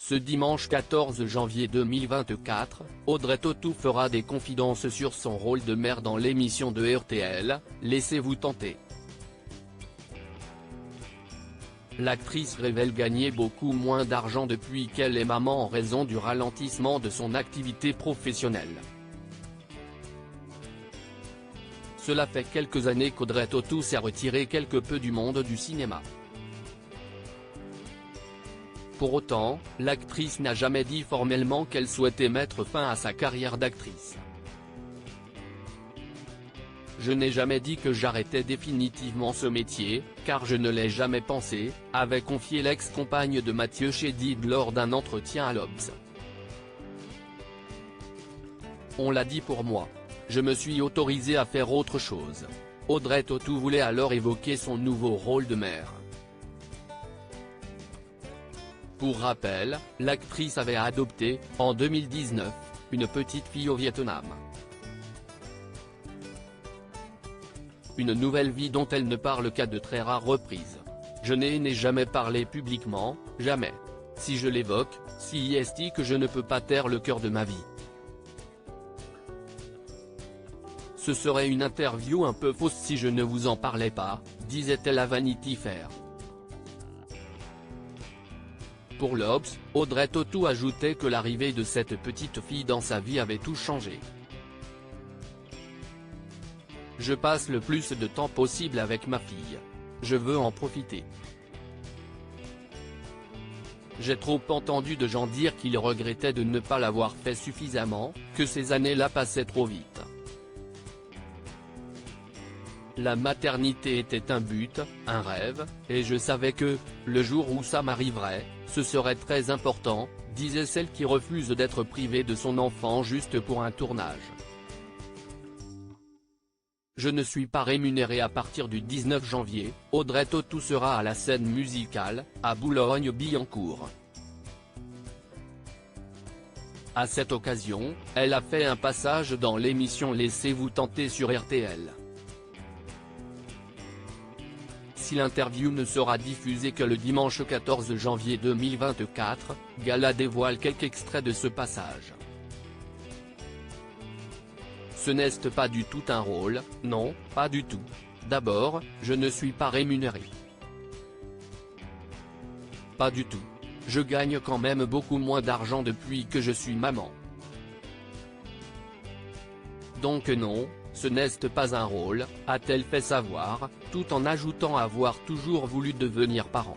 Ce dimanche 14 janvier 2024, Audrey Tautou fera des confidences sur son rôle de mère dans l'émission de RTL, Laissez-vous tenter. L'actrice révèle gagner beaucoup moins d'argent depuis qu'elle est maman en raison du ralentissement de son activité professionnelle. Cela fait quelques années qu'Audrey Tautou s'est retirée quelque peu du monde du cinéma. Pour autant, l'actrice n'a jamais dit formellement qu'elle souhaitait mettre fin à sa carrière d'actrice. « Je n'ai jamais dit que j'arrêtais définitivement ce métier, car je ne l'ai jamais pensé », avait confié l'ex-compagne de Mathieu Chédid lors d'un entretien à l'Obs. « On l'a dit pour moi. Je me suis autorisée à faire autre chose. » Audrey Tautou voulait alors évoquer son nouveau rôle de mère. Pour rappel, l'actrice avait adopté, en 2019, une petite fille au Vietnam. Une nouvelle vie dont elle ne parle qu'à de très rares reprises. « Je n'ai jamais parlé publiquement, jamais. Si je l'évoque, si est que je ne peux pas taire le cœur de ma vie. Ce serait une interview un peu fausse si je ne vous en parlais pas », disait-elle à Vanity Fair. Pour l'Obs, Audrey Tautou ajoutait que l'arrivée de cette petite fille dans sa vie avait tout changé. « Je passe le plus de temps possible avec ma fille. Je veux en profiter. J'ai trop entendu de gens dire qu'ils regrettaient de ne pas l'avoir fait suffisamment, que ces années-là passaient trop vite. La maternité était un but, un rêve, et je savais que, le jour où ça m'arriverait, ce serait très important, » disait celle qui refuse d'être privée de son enfant juste pour un tournage. « Je ne suis pas rémunérée à partir du 19 janvier, Audrey Tautou sera à la scène musicale, à Boulogne-Billancourt. À cette occasion, elle a fait un passage dans l'émission Laissez-vous tenter sur RTL. Si l'interview ne sera diffusée que le dimanche 14 janvier 2024, Gala dévoile quelques extraits de ce passage. Ce n'est pas du tout un rôle, non, pas du tout. D'abord, je ne suis pas rémunérée. Pas du tout. Je gagne quand même beaucoup moins d'argent depuis que je suis maman. Donc non, ce n'est pas un rôle, a-t-elle fait savoir, tout en ajoutant avoir toujours voulu devenir parent.